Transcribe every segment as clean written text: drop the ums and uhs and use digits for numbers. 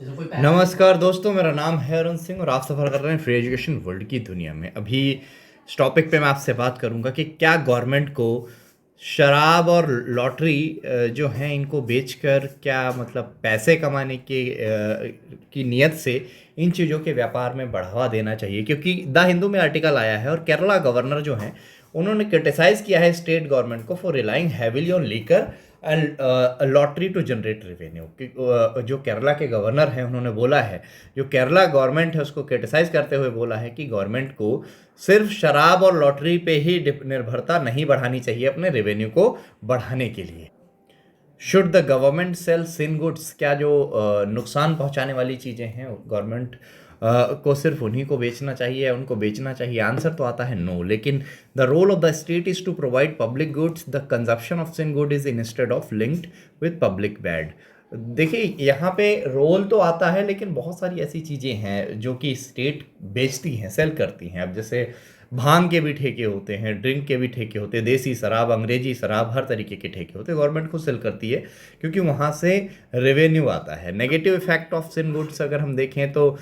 नमस्कार दोस्तों, मेरा नाम है अरुण सिंह और आप सफ़र कर रहे हैं फ्री एजुकेशन वर्ल्ड की दुनिया में। अभी इस टॉपिक पे मैं आपसे बात करूंगा कि क्या गवर्नमेंट को शराब और लॉटरी जो हैं इनको बेचकर क्या मतलब पैसे कमाने की नीयत से इन चीज़ों के व्यापार में बढ़ावा देना चाहिए। क्योंकि द हिंदू में आर्टिकल आया है और केरला गवर्नर जो हैं उन्होंने क्रिटिसाइज़ किया है स्टेट गवर्नमेंट को for relying heavily on liquor and lottery to generate revenue. जो केरला के गवर्नर हैं उन्होंने बोला है, जो केरला गवर्नमेंट है उसको क्रिटिसाइज करते हुए बोला है कि गवर्नमेंट को सिर्फ शराब और लॉटरी पे ही निर्भरता नहीं बढ़ानी चाहिए अपने रेवेन्यू को बढ़ाने के लिए। Should the government sell sin goods, क्या जो नुकसान पहुंचाने वाली चीज़ें हैं गवर्नमेंट को सिर्फ उन्हीं को बेचना चाहिए या उनको बेचना चाहिए? आंसर तो आता है नो। लेकिन the role of the state is to provide public goods, the consumption of sin good is instead of linked with public bad. देखिए, यहाँ पे रोल तो आता है लेकिन बहुत सारी ऐसी चीज़ें हैं जो कि स्टेट बेचती हैं, सेल करती हैं। अब जैसे भांग के भी ठेके होते हैं, ड्रिंक के भी ठेके होते हैं, देसी शराब, अंग्रेजी शराब, हर तरीके के ठेके होते हैं। गवर्नमेंट को सेल करती है क्योंकि वहाँ से रेवेन्यू आता है। Negative effect of sin goods अगर हम देखें तो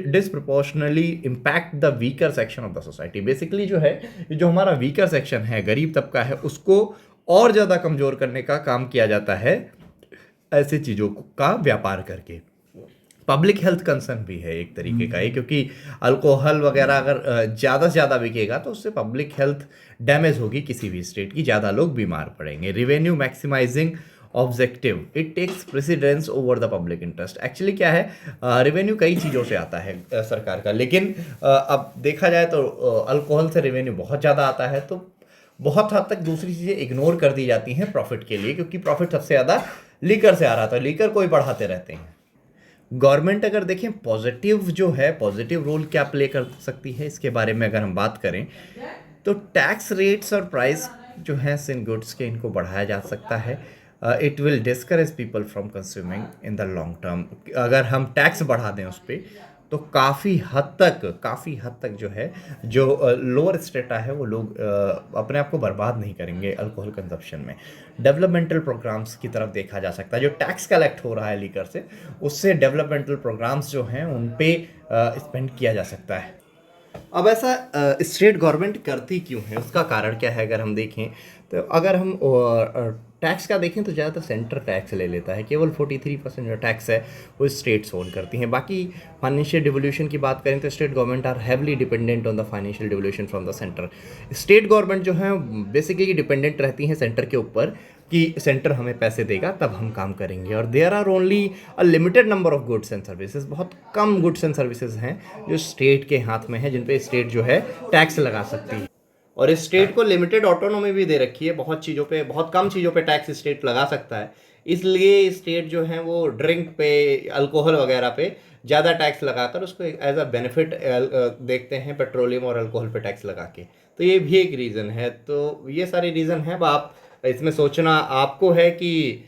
disproportionately impact the weaker section of the society. Basically जो है, जो हमारा वीकर सेक्शन है, गरीब तबका है, उसको और ज़्यादा कमज़ोर करने का काम किया जाता है ऐसे चीज़ों का व्यापार करके। पब्लिक हेल्थ कंसर्न भी है एक तरीके का ये, क्योंकि अल्कोहल वगैरह अगर ज़्यादा से ज़्यादा बिकेगा तो उससे पब्लिक हेल्थ डैमेज होगी किसी भी स्टेट की, ज़्यादा लोग बीमार पड़ेंगे। Revenue maximizing objective it takes precedence over the public interest. Actually क्या है, रेवेन्यू कई चीज़ों से आता है सरकार का, लेकिन अब देखा जाए तो अल्कोहल से रेवेन्यू बहुत ज़्यादा आता है, तो बहुत हद तक दूसरी चीज़ें इग्नोर कर दी जाती हैं प्रॉफिट के लिए, क्योंकि प्रॉफिट सबसे ज़्यादा लीकर से आ रहा था, लीकर को ही बढ़ाते रहते हैं। गवर्नमेंट अगर देखें पॉजिटिव जो है, पॉजिटिव रोल क्या प्ले कर सकती है इसके बारे में अगर हम बात करें तो टैक्स रेट्स और प्राइस जो है सिन गुड्स के, इनको बढ़ाया जा सकता है। It will discourage people from consuming in the long term. अगर हम टैक्स बढ़ा दें उस पर तो काफ़ी हद तक जो है, जो लोअर स्टेटा है वो लोग अपने आप को बर्बाद नहीं करेंगे अल्कोहल कंजप्शन में। डेवलपमेंटल प्रोग्राम्स की तरफ देखा जा सकता है। जो टैक्स कलेक्ट हो रहा है लीकर से, उससे डेवलपमेंटल प्रोग्राम्स जो हैं उन पे स्पेंड किया जा सकता है। अब ऐसा स्टेट गवर्नमेंट करती क्यों है, उसका कारण क्या है? अगर हम देखें तो अगर हम टैक्स का देखें तो ज़्यादातर सेंटर टैक्स ले लेता है, केवल 43% जो टैक्स है वो स्टेट्स ओन करती हैं। बाकी फाइनेंशियल डिवोल्यूशन की बात करें तो state government are heavily dependent on the financial devolution from the centre. State government जो है बेसिकली डिपेंडेंट रहती हैं सेंटर के ऊपर कि सेंटर हमें पैसे देगा तब हम काम करेंगे, और there are only a limited number of goods and services. बहुत कम गुड्स एंड सर्विसेज हैं जो स्टेट के हाथ में है, जिन पे स्टेट जो है टैक्स लगा सकती है। और इस स्टेट को लिमिटेड ऑटोनॉमी भी दे रखी है, बहुत चीज़ों पे, बहुत कम चीज़ों पे टैक्स स्टेट लगा सकता है। इसलिए स्टेट जो है वो ड्रिंक पे, अल्कोहल वगैरह पे ज़्यादा टैक्स लगाकर उसको एज अ बेनिफिट देखते हैं, पेट्रोलियम और अल्कोहल पे टैक्स लगा के। तो ये भी एक रीज़न है। तो ये सारे रीज़न हैं। अब आप इसमें सोचना आपको है कि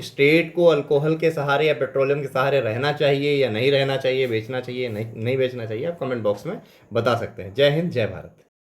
स्टेट को अल्कोहल के सहारे या पेट्रोलियम के सहारे रहना चाहिए या नहीं रहना चाहिए, बेचना चाहिए नहीं बेचना चाहिए, आप कमेंट बॉक्स में बता सकते हैं। जय हिंद, जय भारत।